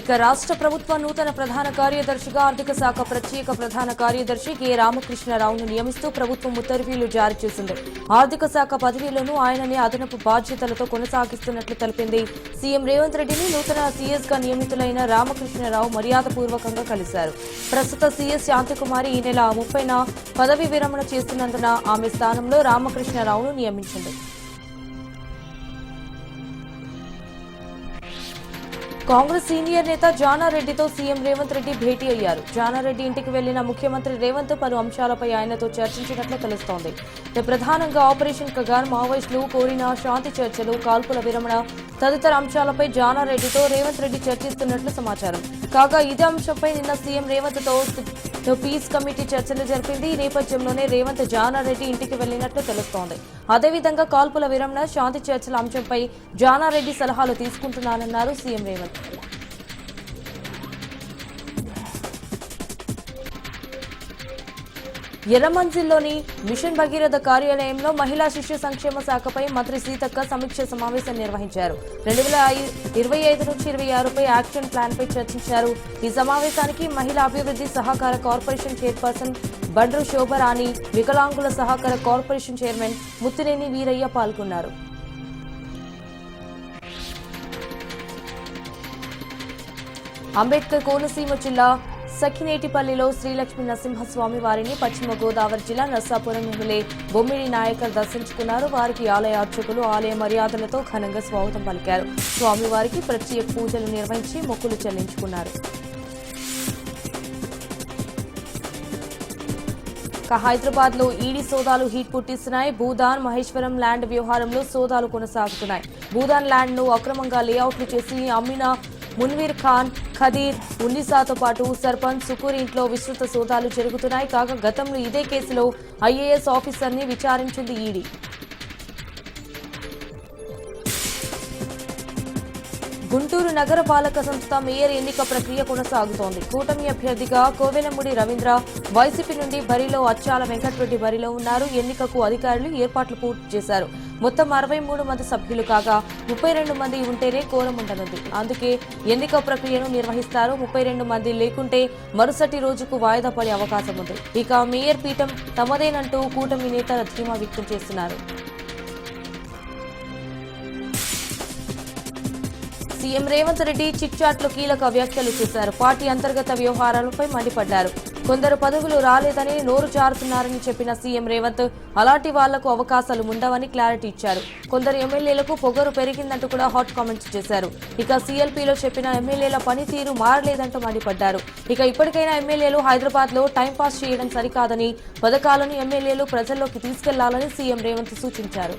ఇక రాష్ట్ర ప్రభుత్వ నూతన ప్రధాన కార్యదర్శిగా ఆర్థిక శాఖ ప్రత్యేక ప్రధాన కార్యదర్శి కె రామకృష్ణరావును నియమిస్తూ ప్రభుత్వం ఉత్తర్వులు జారీ చేసింది. ఆర్థిక శాఖ పదవిలోనూ ఆయననే అదనపు బాధ్యతలతో కొనసాగిస్తున్నట్లు తెలిపింది. సీఎం రేవంత్ రెడ్డిని నూతన సీఎస్ గా నియమితులైన రామకృష్ణరావు మర్యాదపూర్వకంగా కలిశారు. ప్రస్తుత సీఎస్ శాంతికుమారి ఈ నెల 30న పదవి విరమణ చేస్తున్నందున ఆమె స్థానంలో రామకృష్ణరావును నియమించింది. కాంగ్రెస్ సీనియర్ నేత జానారెడ్డితో సీఎం రేవంత్ రెడ్డి భేటీ అయ్యారు. జానారెడ్డి ఇంటికి వెళ్లిన ముఖ్యమంత్రి రేవంత్ పలు అంశాలపై ఆయనతో చర్చించినట్లు తెలుస్తోంది. ప్రధానంగా ఆపరేషన్ కగార్, మావోయిస్టులు కోరిన శాంతి చర్చలు, కాల్పుల విరమణ తదితర అంశాలపై జానారెడ్డితో రేవంత్ రెడ్డి చర్చిస్తున్నట్లు సమాచారం. కాగా ఇదే అంశంపై నిన్న సీఎం రేవంత్ తో పీస్ కమిటీ చర్చలు జరిపింది. ఈ నేపథ్యంలోనే రేవంత్ జానారెడ్డి ఇంటికి వెళ్లినట్లు తెలుస్తోంది. అదేవిధంగా కాల్పుల విరమణ, శాంతి చర్చల అంశంపై జానారెడ్డి సలహాలు తీసుకుంటున్నానన్నారు సీఎం రేవంత్. ఎర్రమంజిల్లోని మిషన్ భగీరథ కార్యాలయంలో మహిళా శిశు సంక్షేమ శాఖపై మంత్రి సీతక్క సమీక్ష సమావేశం నిర్వహించారు. 2025 నుంచి 26పై యాక్షన్ ప్లాన్ పై చర్చించారు. ఈ సమావేశానికి మహిళా అభివృద్ధి సహకార కార్పొరేషన్ చైర్పర్సన్ బండ్రు శోభరాణి, వికలాంగుల సహకార కార్పొరేషన్ చైర్మన్ ముత్తినేని వీరయ్య పాల్గొన్నారు. అంబేద్కర్ కోనసీమ జిల్లా సఖినేటిపల్లిలో శ్రీలక్ష్మీ నరసింహస్వామి వారిని పశ్చిమ గోదావరి జిల్లా నర్సాపురం ఎమ్మెల్యే బొమ్మిడి నాయకర్ దర్శించుకున్నారు. వారికి ఆలయ అర్చకులు ఆలయ మర్యాదలతో ఘనంగా స్వాగతం పలికారు. స్వామివారికి ప్రత్యేక పూజలు నిర్వహించి మొక్కులు చెల్లించుకున్నారు. హైదరాబాద్ లో ఈడీ సోదాలు హీట్ పుట్టిస్తున్నాయి. భూదాన్, మహేశ్వరం ల్యాండ్ వ్యవహారంలో సోదాలు కొనసాగుతున్నాయి. భూదాన్ ల్యాండ్ ను అక్రమంగా లేఅవుట్లు చేసి అమ్మిన మున్వీర్ ఖాన్, ఖదీర్, ఉన్నీసాతో పాటు సర్పంచ్ సుకూర్ ఇంట్లో విస్తృత సోదాలు జరుగుతున్నాయి. కాగా గతంలో ఇదే కేసులో ఐఏఎస్ ఆఫీసర్ ని విచారించింది ఈడీ. గుంటూరు నగర పాలక సంస్థ మేయర్ ఎన్నిక ప్రక్రియ కొనసాగుతోంది. కూటమి అభ్యర్థిగా కోవెలమూడి రవీంద్ర, వైసీపీ నుండి బరిలో అచ్చాల వెంకటరెడ్డి బరిలో ఉన్నారు. ఎన్నికకు అధికారులు ఏర్పాట్లు పూర్తి చేశారు. మొత్తం 63 మంది సభ్యులు కాగా 32 మంది ఉంటేనే కోరం ఉండనుంది. అందుకే ఎన్నిక ప్రక్రియను నిర్వహిస్తారు. 32 మంది లేకుంటే మరుసటి రోజుకు వాయిదా పడే అవకాశం ఉంది. ఇక మేయర్ పీఠం తమదేనంటూ కూటమి నేతలు ధీమా వ్యక్తం చేస్తున్నారు. CM Revanth Reddy chit chat లో కీలక వ్యాఖ్యలు చేశారు. పార్టీ అంతర్గత వ్యవహారాలపై మండిపడ్డారు. కొందరు పదవులు రాలేదని నోరు జారుతున్నారని చెప్పిన సీఎం రేవంత్ అలాంటి వాళ్లకు అవకాశాలు ఉండవని క్లారిటీ ఇచ్చారు. కొందరు ఎమ్మెల్యేలకు పొగరు పెరిగిందంటూ కూడా హాట్ కామెంట్స్ చేశారు. ఇక సీఎల్పీలో చెప్పిన ఎమ్మెల్యేల పనితీరు మారలేదంటూ మండిపడ్డారు. ఇక ఇప్పటికైనా ఎమ్మెల్యేలు హైదరాబాద్ లో టైంపాస్ చేయడం సరికాదని, పథకాలను ఎమ్మెల్యేలు ప్రజల్లోకి తీసుకెళ్లాలని సీఎం రేవంత్ సూచించారు.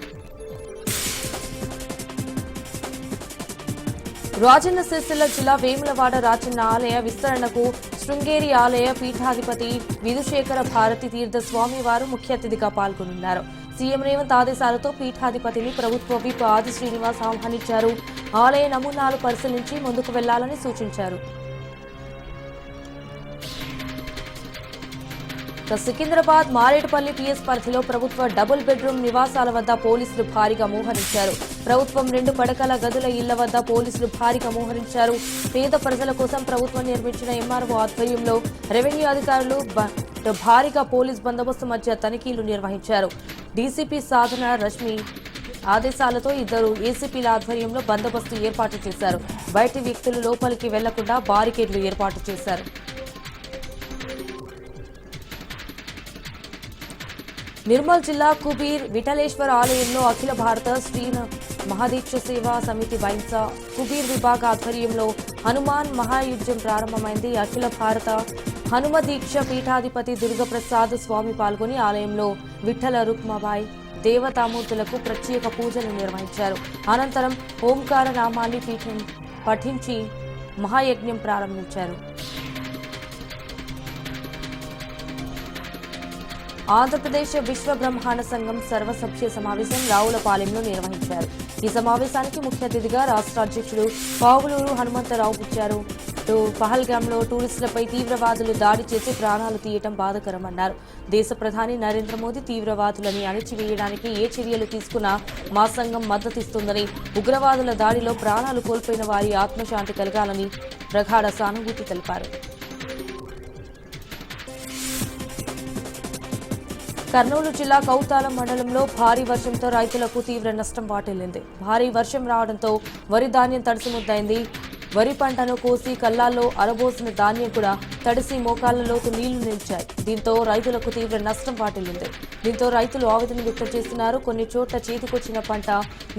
రాజన్న సిరిసిల్ల జిల్లా వేములవాడ రాజన్న ఆలయ విస్తరణకు శృంగేరి ఆలయ పీఠాధిపతి విధుశేఖర భారతి తీర్థ స్వామి వారు ముఖ్య అతిథిగా పాల్గొనున్నారు. సీఎం రేవంత్ ఆదేశాలతో పీఠాధిపతిని ప్రభుత్వ విప్ ఆది శ్రీనివాస్ ఆహ్వానించారు. ఆలయ నమూనాలు పరిశీలించి ముందుకు వెళ్లాలని సూచించారు. సికింద్రాబాద్ మారేడుపల్లి టీఎస్ పరిధిలో ప్రభుత్వ డబుల్ బెడ్రూమ్ నివాసాల వద్ద పోలీసులు భారీగా మోహరించారు. ప్రభుత్వం 2 పడకల గదుల ఇళ్ల వద్ద పోలీసులు భారీగా మోహరించారు. పేద ప్రజల కోసం ప్రభుత్వం నిర్మించిన ఎంఆర్ఓ ఆధ్వర్యంలో రెవెన్యూ అధికారులు భారీగా పోలీస్ బందోబస్తు మధ్య తనిఖీలు నిర్వహించారు. డీసీపీ సాధన రష్మి ఆదేశాలతో 2 ఏసీపీల ఆధ్వర్యంలో బందోబస్తు ఏర్పాటు చేశారు. బయటి వ్యక్తులు లోపలికి వెళ్లకుండా బారికేడ్లు ఏర్పాటు చేశారు. నిర్మల్ జిల్లా కుబీర్ విఠలేశ్వర ఆలయంలో అఖిల భారత శ్రీ మహాదీక్ష సేవా సమితి బైన్సా కుబీర్ విభాగ ఆధ్వర్యంలో హనుమాన్ మహాయుద్ధం ప్రారంభమైంది. అఖిల భారత హనుమ దీక్ష పీఠాధిపతి దుర్గప్రసాద్ స్వామి పాల్గొని ఆలయంలో విఠల రుక్మాబాయి దేవతామూర్తులకు ప్రత్యేక పూజలు నిర్వహించారు. అనంతరం ఓంకార నామాన్ని పఠించి మహాయజ్ఞం ప్రారంభించారు. ఆంధ్రప్రదేశ్ విశ్వ బ్రహ్మాండ సంఘం సర్వసభ్య సమావేశం రావులపాలెంలో నిర్వహించారు. ఈ సమావేశానికి ముఖ్య అతిథిగా రాష్ట్ర అధ్యక్షుడు పావులూరు హనుమంతరావు వచ్చారు. పహల్గాంలో టూరిస్టులపై తీవ్రవాదులు దాడి చేసి ప్రాణాలు తీయటం బాధాకరమన్నారు. దేశ ప్రధాని నరేంద్ర మోదీ తీవ్రవాదులని అణిచివేయడానికి ఏ చర్యలు తీసుకున్నా మా సంఘం మద్దతిస్తుందని, ఉగ్రవాదుల దాడిలో ప్రాణాలు కోల్పోయిన వారి ఆత్మశాంతి కలగాలని ప్రగాఢ సానుభూతి తెలిపారు. కర్నూలు జిల్లా కౌతాలం మండలంలో భారీ వర్షంతో రైతులకు తీవ్ర నష్టం వాటిల్లింది. భారీ వర్షం రావడంతో వరి ధాన్యం తడిసిముద్దైంది. వరి పంటను కోసి కల్లాల్లో అరబోసిన ధాన్యం కూడా తడిసి మోకాళ్లలోకి నీళ్లు నిలిచాయి. దీంతో రైతులకు తీవ్ర నష్టం వాటిల్లింది. దీంతో రైతులు ఆవేదన వ్యక్తం చేస్తున్నారు. కొన్ని చోట్ల చేతికొచ్చిన పంట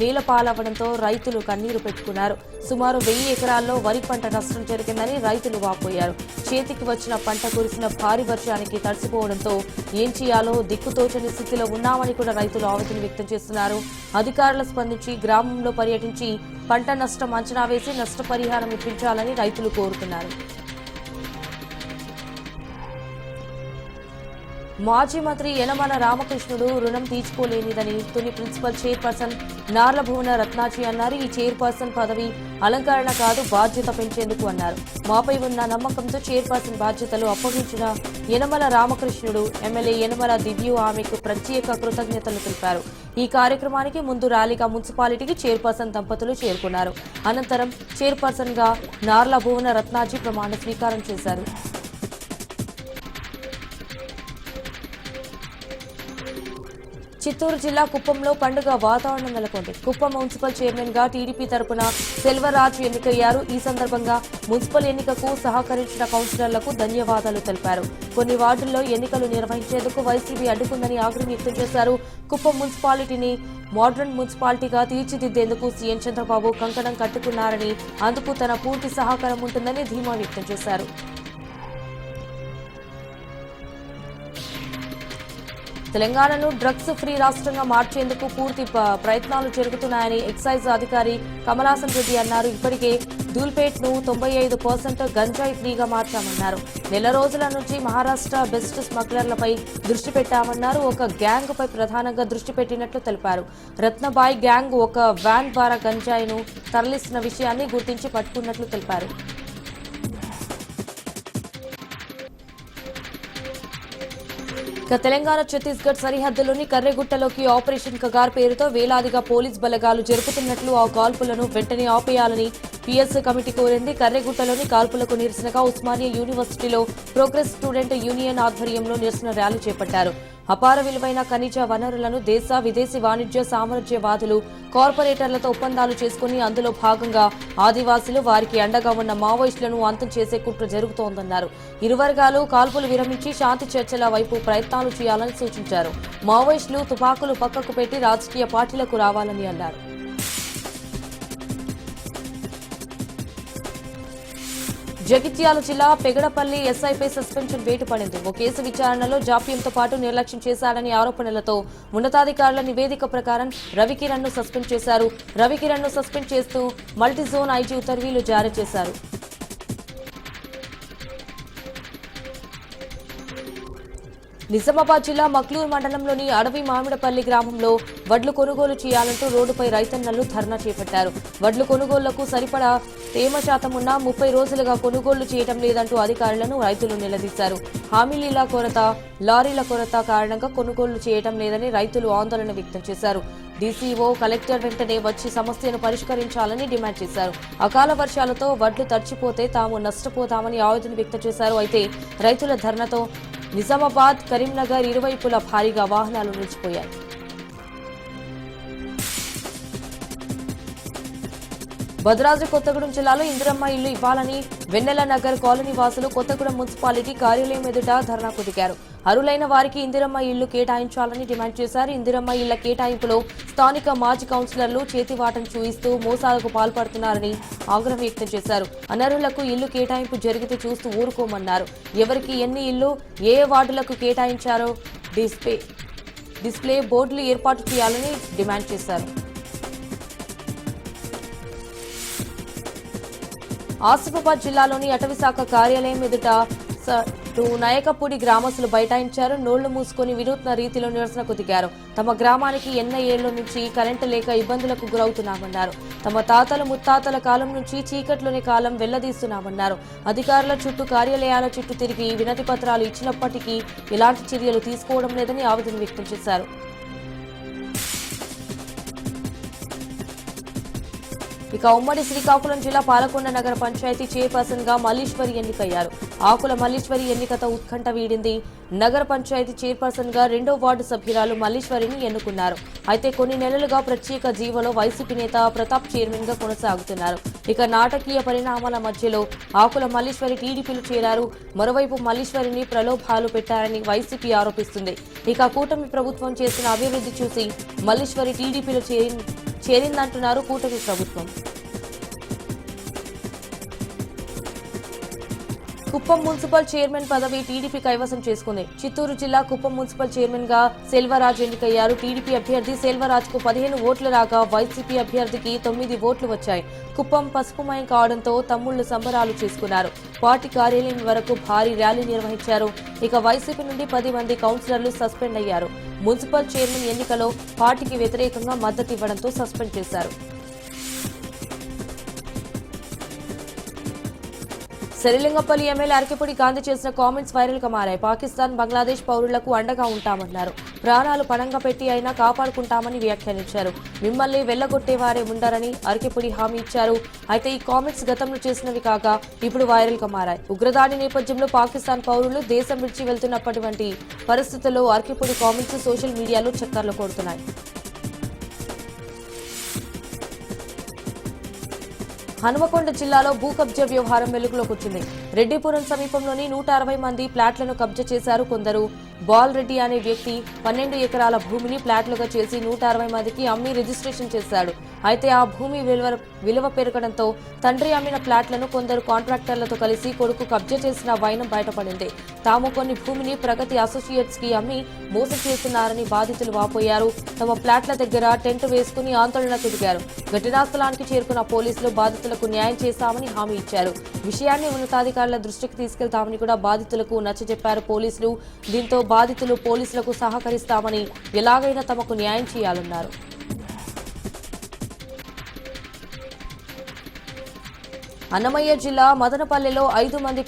నీళ్ల పాలవడంతో రైతులు కన్నీరు పెట్టుకున్నారు. సుమారు 1000 ఎకరాల్లో వరి పంట నష్టం జరిగిందని రైతులు వాపోయారు. చేతికి వచ్చిన పంట కురిసిన భారీ వర్షానికి తడిసిపోవడంతో ఏం చేయాలో దిక్కుతోచని స్థితిలో ఉన్నామని కూడా రైతులు ఆవేదన వ్యక్తం చేస్తున్నారు. అధికారులు స్పందించి గ్రామంలో పర్యటించి పంట నష్టం అంచనా వేసి నష్టపరిహారం ఇప్పించాలని రైతులు కోరుతున్నారు. మాజీ మంత్రి యనమల రామకృష్ణుడు రుణం తీర్చుకోలేనిదని తుని ప్రిన్సిపల్ చైర్పర్సన్ నార్లభువన రత్నాజీ అన్నారు. ఈ చైర్పర్సన్ పదవి అలంకరణ కాదు, బాధ్యత పెంచేందుకు అన్నారు. మాపై ఉన్న నమ్మకంతో చైర్పర్సన్ బాధ్యతలు అప్పగించిన యనమల రామకృష్ణుడు ఎమ్మెల్యే యనమల దివ్యు ఆమెకు ప్రత్యేక కృతజ్ఞతలు తెలిపారు. ఈ కార్యక్రమానికి ముందు ర్యాలీగా మున్సిపాలిటీకి చైర్పర్సన్ దంపతులు చేరుకున్నారు. అనంతరం చైర్పర్సన్ గా నార్లభువన రత్నాజీ ప్రమాణ స్వీకారం చేశారు. చిత్తూరు జిల్లా కుప్పంలో పండుగ వాతావరణం నెలకొంది. కుప్పం మున్సిపల్ చైర్మన్ గా టీడీపీ తరపున సెల్వరాజు ఎన్నికయ్యారు. ఈ సందర్భంగా మున్సిపల్ ఎన్నికకు సహకరించిన కౌన్సిలర్లకు ధన్యవాదాలు తెలిపారు. కొన్ని వార్డుల్లో ఎన్నికలు నిర్వహించేందుకు వైసీపీ అడ్డుకుందని ఆగ్రహం వ్యక్తం చేశారు. కుప్పం మున్సిపాలిటీని మోడర్న్ మున్సిపాలిటీగా తీర్చిదిద్దేందుకు సీఎం చంద్రబాబు కంకణం కట్టుకున్నారని, అందుకు తన పూర్తి సహకారం ఉంటుందని ధీమా వ్యక్తం చేశారు. తెలంగాణను డ్రగ్స్ ఫ్రీ రాష్ట్రంగా మార్చేందుకు పూర్తి ప్రయత్నాలు జరుగుతున్నాయని ఎక్సైజ్ అధికారి కమలాసన్ రెడ్డి అన్నారు. ఇప్పటికే ధూల్పేట్ ను 95% గంజాయి ఫ్రీగా మార్చామన్నారు. నెల రోజుల నుంచి మహారాష్ట్ర బెస్ట్ స్మగ్లర్లపై దృష్టి పెట్టామన్నారు. ఒక గ్యాంగ్ పై ప్రధానంగా దృష్టి పెట్టినట్లు తెలిపారు. రత్నబాయ్ గ్యాంగ్ ఒక వ్యాన్ ద్వారా గంజాయిను తరలిస్తున్న విషయాన్ని గుర్తించి పట్టుకున్నట్లు తెలిపారు. తెలంగాణ ఛత్తీస్గఢ్ సరిహద్దులోని కర్రెగుట్టలోకి ఆపరేషన్ కగార్ పేరుతో వేలాదిగా పోలీస్ బలగాలు జరుపుతున్నట్లు ఆ కాల్పులను వెంటనే ఆపేయాలని పిఎస్ కమిటీ కోరింది. కర్రెగుట్టలోని కాల్పులకు నిరసనగా ఉస్మానియా యూనివర్సిటీలో ప్రోగ్రెస్ స్టూడెంట్ యూనియన్ ఆధ్వర్యంలో నిరసన ర్యాలీ చేపట్టారు. అపార విలువైన ఖనిజ వనరులను దేశ విదేశీ వాణిజ్య సామ్రాజ్యవాదులు కార్పొరేటర్లతో ఒప్పందాలు చేసుకుని అందులో భాగంగా ఆదివాసీలు వారికి అండగా ఉన్న మావోయిస్టులను అంతం చేసే కుట్ర జరుగుతోందన్నారు. ఇరు వర్గాలు కాల్పులు విరమించి శాంతి చర్చల వైపు ప్రయత్నాలు చేయాలని సూచించారు. మావోయిస్టులు తుపాకులు పక్కకు పెట్టి రాజకీయ పార్టీలకు రావాలని అన్నారు. జగిత్యాల జిల్లా పెగడపల్లి ఎస్ఐపై సస్పెన్షన్ వేటు పడింది. ఓ కేసు విచారణలో జాప్యంతో పాటు నిర్లక్ష్యం చేశాడని ఆరోపణలతో ఉన్నతాధికారుల నివేదిక ప్రకారం రవికిరణ్ ను సస్పెండ్ చేశారు. రవికిరణ్ ను సస్పెండ్ చేస్తూ మల్టీజోన్ ఐజీ ఉత్తర్వులు జారీ చేశారు. నిజామాబాద్ జిల్లా మక్లూరు మండలంలోని అడవి మామిడపల్లి గ్రామంలో వడ్లు కొనుగోలు చేయాలంటూ రోడ్డుపై రైతన్నలు ధర్నా చేపట్టారు. వడ్లు కొనుగోళ్లకు సరిపడా తేమ శాతం ఉన్న 30 రోజులుగా కొనుగోళ్లు చేయడం లేదంటూ అధికారులను రైతులు నిలదీశారు. హామీల కొరత, లారీల కొరత కారణంగా కొనుగోళ్లు చేయడం లేదని రైతులు ఆందోళన వ్యక్తం చేశారు. డీసీఓ, కలెక్టర్ వెంటనే వచ్చి సమస్యను పరిష్కరించాలని డిమాండ్ చేశారు. అకాల వర్షాలతో వడ్లు తడిచిపోతే తాము నష్టపోతామని ఆవేదన వ్యక్తం చేశారు. అయితే రైతుల ధర్నాతో నిజామాబాద్, కరీంనగర్ ఇరువైపులా భారీగా వాహనాలు నిలిచిపోయాయి. భద్రాద్రి కొత్తగూడెం జిల్లాలో ఇందిరమ్మ ఇల్లు ఇవ్వాలని వెన్నెల నగర్ కాలనీ వాసులు కొత్తగూడెం మున్సిపాలిటీ కార్యాలయం ఎదుట ధర్నాకు దిగారు. అర్హులైన వారికి ఇందిరమ్మ ఇల్లు కేటాయించాలని డిమాండ్ చేశారు. ఇందిరమ్మ ఇళ్ల కేటాయింపులో స్థానిక మాజీ కౌన్సిలర్లు చేతివాటం చూయిస్తూ మోసాలకు పాల్పడుతున్నారని ఆగ్రహం వ్యక్తం చేశారు. అనర్హులకు ఇల్లు కేటాయింపు జరిగితే చూస్తూ ఊరుకోమన్నారు. ఎవరికి ఎన్ని ఇల్లు, ఏ వార్డులకు కేటాయించారో డిస్ప్లే బోర్డులు ఏర్పాటు చేయాలని డిమాండ్ చేశారు. ఆసిఫాబాద్ జిల్లాలోని అటవీశాఖ కార్యాలయం ఎదుట నాయకపూడి గ్రామస్తులు బైఠాయించారు. నోళ్లు మూసుకుని వినూత్న రీతిలో నిరసనకు దిగారు. తమ గ్రామానికి ఎన్నో ఏళ్ల నుంచి కరెంటు లేక ఇబ్బందులకు గురవుతున్నామన్నారు. తమ తాతల ముత్తాతల కాలం నుంచి చీకట్లోని కాలం వెళ్లదీస్తున్నామన్నారు. అధికారుల చుట్టూ, కార్యాలయాల చుట్టూ తిరిగి వినతి పత్రాలు ఇచ్చినప్పటికీ ఎలాంటి చర్యలు తీసుకోవడం లేదని ఆవేదన వ్యక్తం చేశారు. ఇక ఉమ్మడి శ్రీకాకుళం జిల్లా పాలకొండ నగర పంచాయతీ చైర్పర్సన్ గా మల్లీశ్వరి ఎన్నికయ్యారు. ఆకుల మల్లీశ్వరి ఎన్నికతో ఉత్కంఠ వీడింది. నగర పంచాయతీ చైర్పర్సన్ గా 2వ వార్డు సభ్యురాలు మల్లీశ్వరిని ఎన్నుకున్నారు. అయితే కొన్ని నెలలుగా ప్రత్యేక జీవోలో వైసీపీ నేత ప్రతాప్ చైర్మన్ గా కొనసాగుతున్నారు. ఇక నాటకీయ పరిణామాల మధ్యలో ఆకుల మల్లీశ్వరి టీడీపీలో చేరారు. మరోవైపు మల్లీశ్వరిని ప్రలోభాలు పెట్టారని వైసీపీ ఆరోపిస్తుంది. ఇక కూటమి ప్రభుత్వం చేసిన అభివృద్ధి చూసి మల్లీశ్వరి టీడీపీలో చేరిందంటున్నారు కూటమి ప్రభుత్వం. కుప్పం మున్సిపల్ చైర్మన్ పదవి టీడీపీ కైవసం చేసుకుంది. చిత్తూరు జిల్లా కుప్పం మున్సిపల్ చైర్మన్ గా సెల్వరాజ్ ఎన్నికయ్యారు. టీడీపీ అభ్యర్థి సెల్వరాజ్ కు 15 ఓట్లు రాగా వైసీపీ అభ్యర్థికి 9 ఓట్లు వచ్చాయి. కుప్పం పసుపుమయం కావడంతో తమ్ముళ్లు సంబరాలు చేసుకున్నారు. పార్టీ కార్యాలయం వరకు భారీ ర్యాలీ నిర్వహించారు. ఇక వైసీపీ నుండి 10 మంది కౌన్సిలర్లు సస్పెండ్ అయ్యారు. మున్సిపల్ చైర్మన్ ఎన్నికలో పార్టీకి వ్యతిరేకంగా మద్దతు ఇవ్వడంతో సస్పెండ్ చేశారు. శరిలింగపల్లి ఎమ్మెల్యే అరకెపూడి గాంధీ చేసిన కామెంట్స్ వైరల్ గా మారాయి. పాకిస్తాన్, బంగ్లాదేశ్ పౌరులకు అండగా ఉంటామన్నారు. ప్రాణాలు పణంగా పెట్టి అయినా కాపాడుకుంటామని వ్యాఖ్యానించారు. మిమ్మల్ని వెళ్లగొట్టేవారే ఉండరని అరకెపూడి హామీ ఇచ్చారు. అయితే ఈ కామెంట్స్ గతంలో చేసినవి కాగా ఇప్పుడు వైరల్ గా మారాయి. ఉగ్రదాడి నేపథ్యంలో పాకిస్తాన్ పౌరులు దేశం విడిచి వెళ్తున్నటువంటి పరిస్థితుల్లో అరకెపూడి కామెంట్స్ సోషల్ మీడియాలో చక్కర్లు కొడుతున్నాయి. హనుమకొండ జిల్లాలో భూ కబ్జా వ్యవహారం వెలుగులోకి వచ్చింది. రెడ్డిపురం సమీపంలోని 160 మంది ప్లాట్లను కబ్జా చేశారు కొందరు. బాల్ రెడ్డి అనే వ్యక్తి 12 ఎకరాల భూమిని ప్లాట్లుగా చేసి 160 మందికి అమ్మి రిజిస్ట్రేషన్ చేశాడు. అయితే ఆ భూమి విలువ పెరగడంతో తండ్రి అమ్మిన ప్లాట్లను కొందరు కాంట్రాక్టర్లతో కలిసి కొడుకు కబ్జా చేసిన వైనం బయటపడింది. తాము కొన్ని భూమిని ప్రగతి అసోసియేట్స్ కి అమ్మి మోసం చేస్తున్నారని బాధితులు వాపోయారు. తమ ప్లాట్ల దగ్గర టెంట్ వేసుకుని ఆందోళన తిరిగారు. ఘటనా స్థలానికి చేరుకున్న పోలీసులు బాధితులకు న్యాయం చేస్తామని హామీ ఇచ్చారు. విషయాన్ని ఉన్నతాధికారుల దృష్టికి తీసుకెళ్తామని కూడా బాధితులకు నచ్చజెప్పారు పోలీసులు. దీంతో బాధితులు పోలీసులకు సహకరిస్తామని, ఎలాగైనా తమకు న్యాయం చేయాలన్నారు. అన్నమయ్య జిల్లా మదనపల్లెలో 5 మంది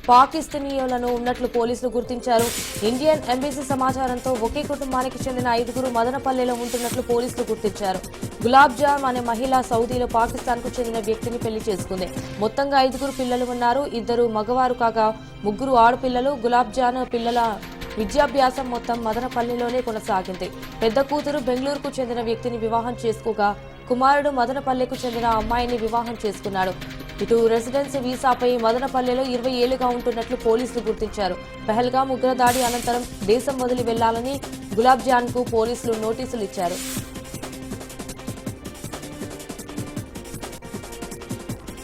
పాకిస్తానీయులను ఉన్నట్లు పోలీసులు గుర్తించారు. ఇండియన్ ఎంబసీ సమాచారంతో ఒకే కుటుంబానికి చెందిన 5గురు మదనపల్లెలో ఉంటున్నట్లు పోలీసులు గుర్తించారు. గులాబ్ జామ్ అనే మహిళ సౌదీలో పాకిస్తాన్ కు చెందిన వ్యక్తిని పెళ్లి చేసుకుంది. మొత్తంగా 5గురు పిల్లలు ఉన్నారు. 2 మగవారు కాగా 3 ఆడపిల్లలు. గులాబ్ జామ్ పిల్లల విద్యాభ్యాసం మొత్తం మదనపల్లిలోనే కొనసాగింది. పెద్ద కూతురు బెంగళూరుకు చెందిన వ్యక్తిని వివాహం చేసుకోగా కుమారుడు మదనపల్లెకు చెందిన అమ్మాయిని వివాహం చేసుకున్నాడు. ఇటు రెసిడెన్సీ వీసాపై మదనపల్లెలో 20 ఏళ్లుగా ఉంటున్నట్లు పోలీసులు గుర్తించారు. పహల్గాం ఉగ్రదాడి అనంతరం దేశం వదిలి వెళ్లాలని గులాబ్ జాన్ కు పోలీసులు నోటీసులు ఇచ్చారు.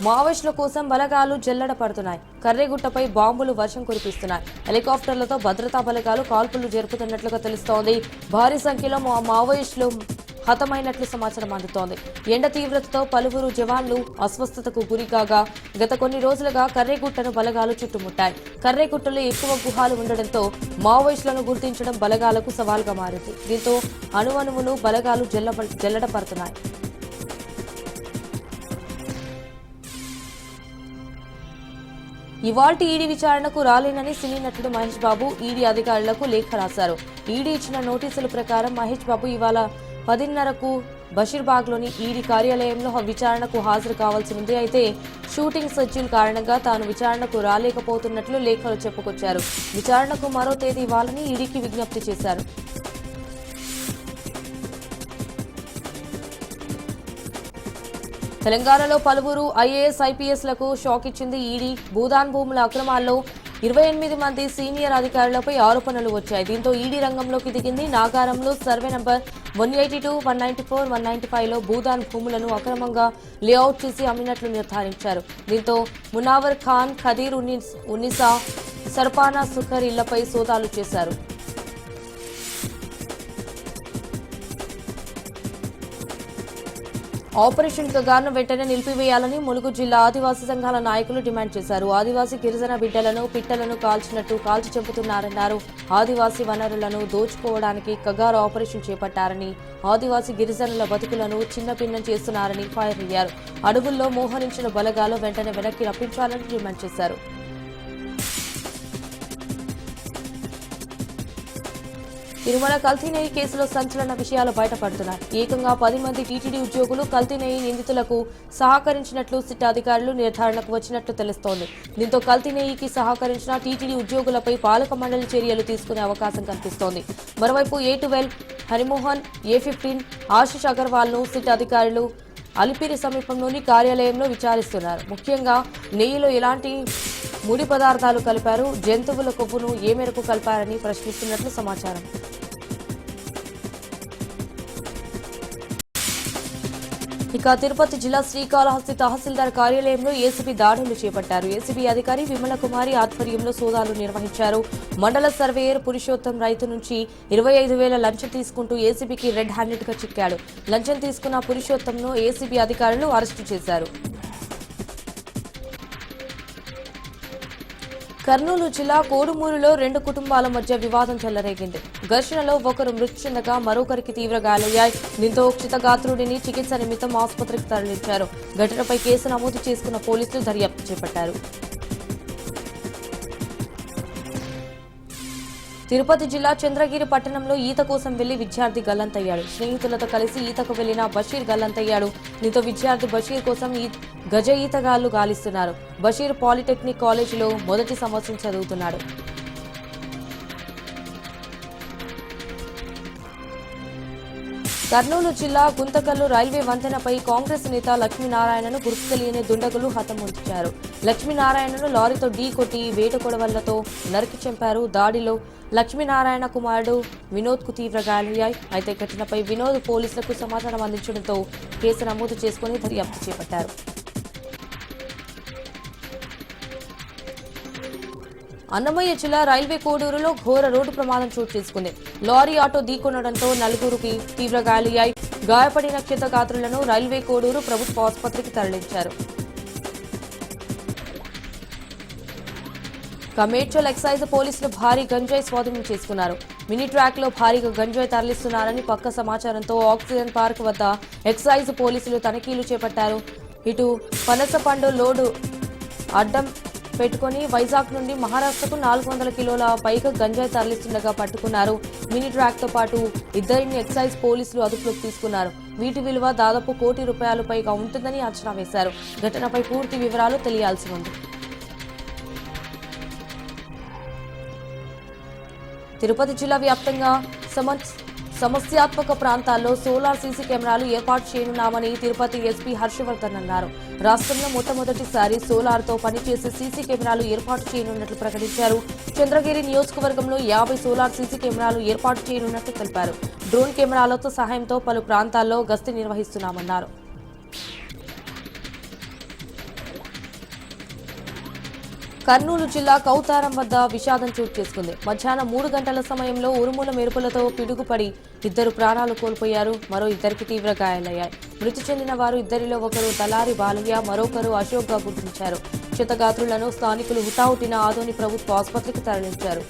మావోయిస్టుల కోసం బలగాలు జల్లెడ పడుతున్నాయి. కర్రెగుట్టపై బాంబులు వర్షం కురిపిస్తున్నాయి. హెలికాప్టర్లతో భద్రతా బలగాలు కాల్పులు జరుపుతున్నట్లుగా తెలుస్తోంది. భారీ సంఖ్యలో మావోయిస్టులు హతమైనట్లు సమాచారం అందుతోంది. ఎండ తీవ్రతతో పలువురు జవాన్లు అస్వస్థతకు గురికాగా గత కొన్ని రోజులుగా కర్రెగుట్టను బలగాలు చుట్టుముట్టాయి. కర్రెగుట్టలో ఎక్కువ గుహాలు ఉండడంతో మావోయిస్టులను గుర్తించడం బలగాలకు సవాల్గా మారింది. దీంతో అణువణువును బలగాలు జల్లెడ పడుతున్నాయి. ఇవాల్టి ఈడీ విచారణకు రాలేనని సినీ నటుడు మహేష్ బాబు ఈడీ అధికారులకు లేఖ రాశారు. ఈడీ ఇచ్చిన నోటీసుల ప్రకారం మహేష్ బాబు ఇవాళ 10:30కు బషీర్బాగ్లోని ఈడీ కార్యాలయంలో విచారణకు హాజరు కావాల్సి ఉంది. అయితే షూటింగ్ షెడ్యూల్ కారణంగా తాను విచారణకు రాలేకపోతున్నట్లు లేఖలో చెప్పుకొచ్చారు. విచారణకు మరో తేదీ ఇవ్వాలని ఈడీకి విజ్ఞప్తి చేశారు. తెలంగాణలో పలువురు ఐఏఎస్, ఐపీఎస్లకు షాక్ ఇచ్చింది ఈడీ. భూదాన్ భూముల అక్రమాల్లో 28 మంది సీనియర్ అధికారులపై ఆరోపణలు వచ్చాయి. దీంతో ఈడీ రంగంలోకి దిగింది. నాగారంలో సర్వే నంబర్ 182, 194, 195లో భూదాన్ భూములను అక్రమంగా లేఅవుట్ చేసి అమ్మినట్లు నిర్ధారించారు. దీంతో మునావర్ ఖాన్, ఖదీర్ ఉన్నీసా, సర్పానా సుఖర్ ఇళ్లపై సోదాలు చేశారు. ఆపరేషన్ గగార్ను వెంటనే నిలిపివేయాలని ములుగు జిల్లా ఆదివాసీ సంఘాల నాయకులు డిమాండ్ చేశారు. ఆదివాసీ గిరిజన బిడ్డలను, పిట్టలను కాల్చి చంపుతున్నారన్నారు. ఆదివాసీ వనరులను దోచుకోవడానికి కగారు ఆపరేషన్ చేపట్టారని, ఆదివాసీ గిరిజనుల బతుకులను చిన్నభిన్నం చేస్తున్నారని ఫైర్ అయ్యారు. అడవుల్లో మోహరించిన బలగాలు వెంటనే వెనక్కి రప్పించాలని డిమాండ్ చేశారు. తిరుమల కల్తీ నెయ్యి కేసులో సంచలన విషయాలు బయటపడుతున్నాయి. ఏకంగా 10 మంది టీటీడీ ఉద్యోగులు కల్తీ నెయ్యి నిందితులకు సహకరించినట్లు సిట్ అధికారులు నిర్ధారణకు వచ్చినట్లు తెలుస్తోంది. దీంతో కల్తీ నెయ్యికి సహకరించిన టీటీడీ ఉద్యోగులపై పాలక మండలి చర్యలు తీసుకునే అవకాశం కనిపిస్తోంది. మరోవైపు A12, హరిమోహన్, A15, ఆశిష్ అగర్వాల్ ను సిట్ అధికారులు అలిపిరి సమీపంలోని కార్యాలయంలో విచారిస్తున్నారు. ముఖ్యంగా నెయ్యిలో ఎలాంటి ముడి పదార్థాలు కలిపారు, జంతువుల కొవ్వును ఏ మేరకు కలిపారని ప్రశ్నిస్తున్నట్లు సమాచారం. ఇక తిరుపతి జిల్లా శ్రీకాళహస్తి తహసీల్దార్ కార్యాలయంలో ఏసీబీ దాడులు చేపట్టారు. ఏసీబీ అధికారి విమల కుమారి ఆధ్వర్యంలో సోదాలు నిర్వహించారు. మండల సర్వేయర్ పురుషోత్తం రైతు నుంచి 25,000 లంచం తీసుకుంటూ ఏసీబీకి రెడ్ హ్యాండెడ్ గా చిక్కాడు. లంచం తీసుకున్న పురుషోత్తంను ఏసీబీ అధికారులు అరెస్టు చేశారు. కర్నూలు జిల్లా కోడుమూరులో 2 కుటుంబాల మధ్య వివాదం చెలరేగింది. ఘర్షణలో ఒకరు మృతి చెందగా మరొకరికి తీవ్ర గాయాలయ్యాయి. దీంతో క్షితగాత్రుడిని చికిత్స నిమిత్తం ఆసుపత్రికి తరలించారు. ఘటనపై కేసు నమోదు చేసుకున్న పోలీసులు దర్యాప్తు చేపట్టారు. తిరుపతి జిల్లా చంద్రగిరి పట్టణంలో ఈత కోసం వెళ్లి విద్యార్థి గల్లంతయ్యాడు. స్నేహితులతో కలిసి ఈతకు వెళ్లిన బషీర్ గల్లంతయ్యాడు. దీంతో విద్యార్థి బషీర్ కోసం గజ ఈతగాళ్లు గాలిస్తున్నారు. బషీర్ పాలిటెక్నిక్ కాలేజీలో మొదటి సంవత్సరం చదువుతున్నాడు. కర్నూలు జిల్లా గుంతకల్లు రైల్వే వంతెనపై కాంగ్రెస్ నేత లక్ష్మీనారాయణను గుర్తు తెలియని దుండగులు హతముంచారు. లక్ష్మీనారాయణను లారీతో ఢీకొట్టి వేట కొడవళ్లతో నరికి చంపారు. దాడిలో లక్ష్మీనారాయణ కుమారుడు వినోద్ కు తీవ్ర గాయాలయ్యాయి. అయితే ఘటనపై వినోద్ పోలీసులకు సమాచారం అందించడంతో కేసు నమోదు చేసుకుని దర్యాప్తు చేపట్టారు. అన్నమయ్య జిల్లా రైల్వే కోడూరులో ఘోర రోడ్డు ప్రమాదం చోటు చేసుకుంది. లారీ ఆటో ఢీకొనడంతో 4గురికి తీవ్ర గాయాలయ్యాయి. గాయపడిన క్షతగాత్రులను రైల్వే కోడూరు ప్రభుత్వ ఆసుపత్రికి తరలించారు. మేడ్చల్ ఎక్సైజ్ పోలీసులు భారీ గంజాయి స్వాధీనం చేసుకున్నారు. మినీ ట్రాక్ లో భారీగా గంజాయి తరలిస్తున్నారని పక్క సమాచారంతో ఆక్సిజన్ పార్క్ వద్ద ఎక్సైజ్ పోలీసులు తనిఖీలు చేపట్టారు. ఇటు పనసపండు లోడు అడ్డం పెట్టుకుని వైజాగ్ నుండి మహారాష్ట్రకు 400 కిలోల పైగా గంజాయి తరలిస్తుండగా పట్టుకున్నారు. మినీ ట్రాక్ తో పాటు 2 ఎక్సైజ్ పోలీసులు అదుపులోకి తీసుకున్నారు. వీటి విలువ దాదాపు ₹1,00,00,000 పైగా ఉంటుందని అంచనా వేశారు. ఘటనపై పూర్తి వివరాలు తెలియాల్సి ఉంది. తిరుపతి జిల్లా వ్యాప్తంగా సమస్యాత్మక ప్రాంతాల్లో సోలార్ సీసీ కెమెరాలు ఏర్పాటు చేయనున్నామని తిరుపతి ఎస్పీ హర్షవర్ధన్ అన్నారు. రాష్ట్రంలో మొట్టమొదటిసారి సోలార్తో పనిచేసే సీసీ కెమెరాలు ఏర్పాటు చేయనున్నట్లు ప్రకటించారు. చంద్రగిరి నియోజకవర్గంలో 50 సోలార్ సీసీ కెమెరాలు ఏర్పాటు చేయనున్నట్లు తెలిపారు. డ్రోన్ కెమెరాలతో సహాయంతో పలు ప్రాంతాల్లో గస్తీ నిర్వహిస్తున్నామన్నారు. కర్నూలు జిల్లా కౌతారం వద్ద విషాదం చోటు చేసుకుంది. మధ్యాహ్నం 3 గంటల సమయంలో ఉరుముల మెరుపులతో పిడుగుపడి 2 ప్రాణాలు కోల్పోయారు. మరో 2కి తీవ్ర గాయాలయ్యాయి. మృతి చెందిన వారు 2లో ఒకరు తలారి బాలయ్య, మరొకరు అశోక్ గా గుర్తించారు. క్షతగాత్రులను స్థానికులు హుటాహుటిన ఆదోని ప్రభుత్వ ఆసుపత్రికి తరలించారు.